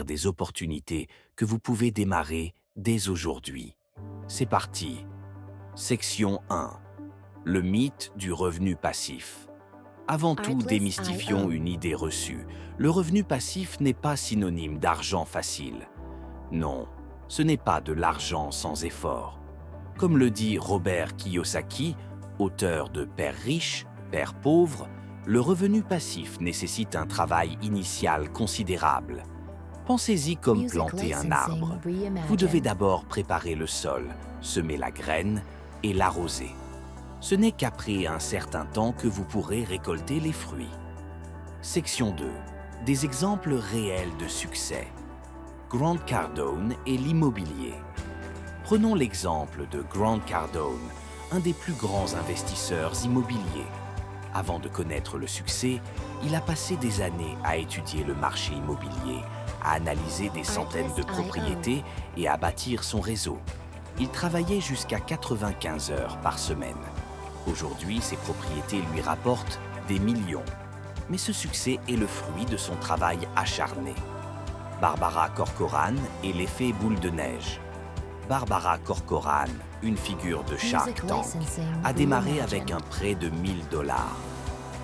des opportunités que vous pouvez démarrer dès aujourd'hui. C'est parti. Section 1. Le mythe du revenu passif. Avant tout, démystifions une idée reçue. Le revenu passif n'est pas synonyme d'argent facile. Non, ce n'est pas de l'argent sans effort. Comme le dit Robert Kiyosaki, auteur de Père riche, Père pauvre, le revenu passif nécessite un travail initial considérable. Pensez-y comme planter un arbre. Vous devez d'abord préparer le sol, semer la graine et l'arroser. Ce n'est qu'après un certain temps que vous pourrez récolter les fruits. Section 2. Des exemples réels de succès. Grant Cardone et l'immobilier. Prenons l'exemple de Grant Cardone, un des plus grands investisseurs immobiliers. Avant de connaître le succès, il a passé des années à étudier le marché immobilier, à analyser des centaines de propriétés et à bâtir son réseau. Il travaillait jusqu'à 95 heures par semaine. Aujourd'hui, ces propriétés lui rapportent des millions. Mais ce succès est le fruit de son travail acharné. Barbara Corcoran et l'effet boule de neige. Barbara Corcoran, une figure de Shark Tank, a démarré avec un prêt de 1 000 $.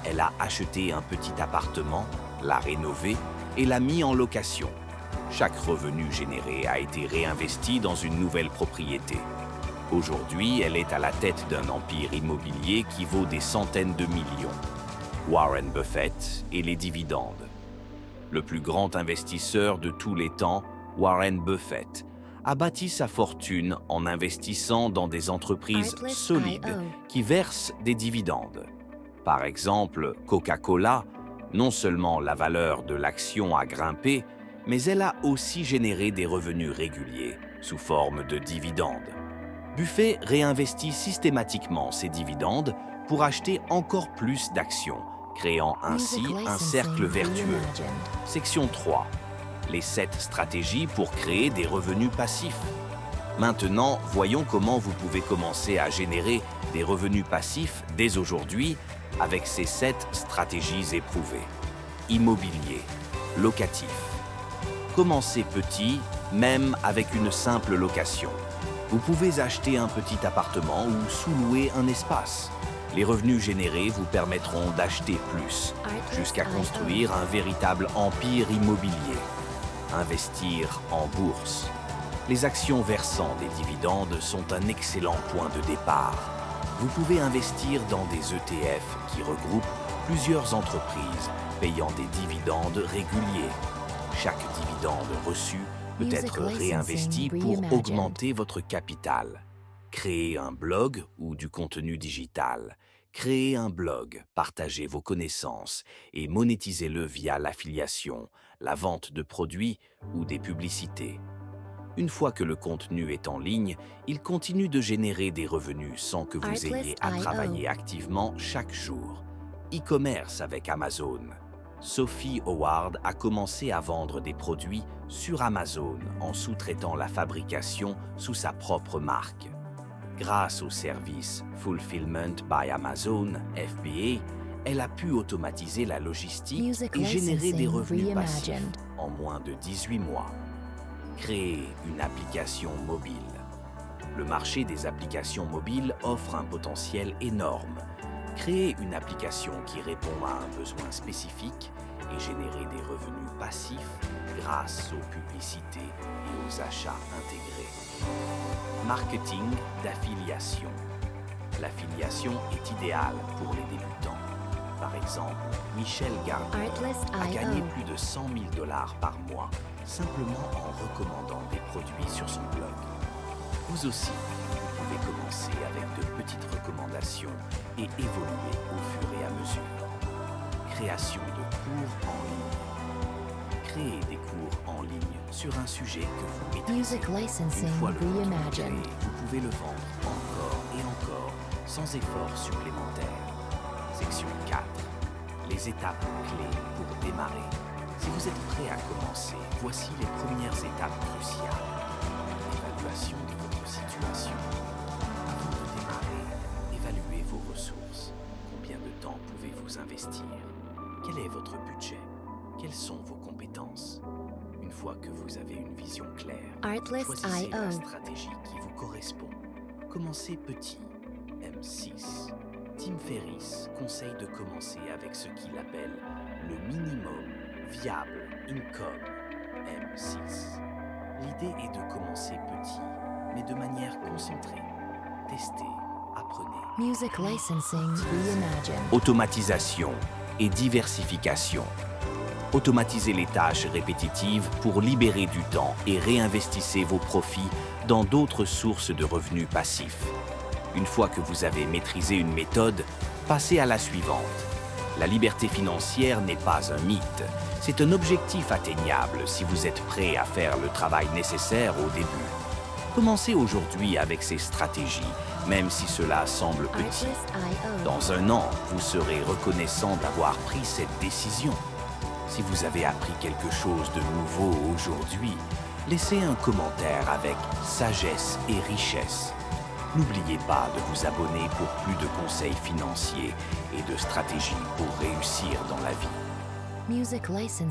Elle a acheté un petit appartement, l'a rénové et l'a mis en location. Chaque revenu généré a été réinvesti dans une nouvelle propriété. Aujourd'hui, elle est à la tête d'un empire immobilier qui vaut des centaines de millions. Warren Buffett et les dividendes. Le plus grand investisseur de tous les temps, Warren Buffett, a bâti sa fortune en investissant dans des entreprises solides qui versent des dividendes. Par exemple, Coca-Cola, non seulement la valeur de l'action a grimpé, mais elle a aussi généré des revenus réguliers sous forme de dividendes. Buffett réinvestit systématiquement ses dividendes pour acheter encore plus d'actions, créant ainsi un cercle vertueux. Section 3. Les 7 stratégies pour créer des revenus passifs. Maintenant, voyons comment vous pouvez commencer à générer des revenus passifs dès aujourd'hui avec ces 7 stratégies éprouvées. Immobilier, locatif. Commencez petit, même avec une simple location. Vous pouvez acheter un petit appartement ou sous-louer un espace. Les revenus générés vous permettront d'acheter plus, jusqu'à construire un véritable empire immobilier. Investir en bourse. Les actions versant des dividendes sont un excellent point de départ. Vous pouvez investir dans des ETF qui regroupent plusieurs entreprises payant des dividendes réguliers. Chaque dividende reçu peut être réinvesti pour augmenter votre capital. Créez un blog ou du contenu digital. Créez un blog, partagez vos connaissances et monétisez-le via l'affiliation, la vente de produits ou des publicités. Une fois que le contenu est en ligne, il continue de générer des revenus sans que vous ayez à travailler activement chaque jour. E-commerce avec Amazon. Sophie Howard a commencé à vendre des produits sur Amazon en sous-traitant la fabrication sous sa propre marque. Grâce au service Fulfillment by Amazon, FBA, elle a pu automatiser la logistique et générer des revenus passifs en moins de 18 mois. Créer une application mobile. Le marché des applications mobiles offre un potentiel énorme. Créer une application qui répond à un besoin spécifique et générer des revenus passifs grâce aux publicités et aux achats intégrés. Marketing d'affiliation. L'affiliation est idéale pour les débutants. Par exemple, Michel Gardner a gagné plus de 100 000 $ par mois simplement en recommandant des produits sur son blog. Vous aussi, vous pouvez commencer avec de petites recommandations et évoluer au fur et à mesure. Création de cours en ligne. Créez des cours en ligne sur un sujet que vous maîtrisez. Une fois le contenu créé, vous pouvez le vendre encore et encore sans effort supplémentaire. Section 4. Les étapes clés pour démarrer. Si vous êtes prêt à commencer, voici les premières étapes cruciales. Évaluation de votre situation. Avant de démarrer, évaluez vos ressources. Combien de temps pouvez-vous investir? Quel est votre budget? Quelles sont vos compétences? Une fois que vous avez une vision claire, Artlist choisissez la IO. stratégie qui vous correspond. Commencez petit, M6. Tim Ferriss conseille de commencer avec ce qu'il appelle le minimum viable income, M6. L'idée est de commencer petit, mais de manière concentrée. Testez, apprenez. Music licensing reimagined. Automatisation et diversification. Automatisez les tâches répétitives pour libérer du temps et réinvestissez vos profits dans d'autres sources de revenus passifs. Une fois que vous avez maîtrisé une méthode, passez à la suivante. La liberté financière n'est pas un mythe, c'est un objectif atteignable si vous êtes prêt à faire le travail nécessaire au début. Commencez aujourd'hui avec ces stratégies, même si cela semble petit. Artlist IO. Dans un an, vous serez reconnaissant d'avoir pris cette décision. Si vous avez appris quelque chose de nouveau aujourd'hui, laissez un commentaire avec sagesse et richesse. N'oubliez pas de vous abonner pour plus de conseils financiers et de stratégies pour réussir dans la vie. Music licensing.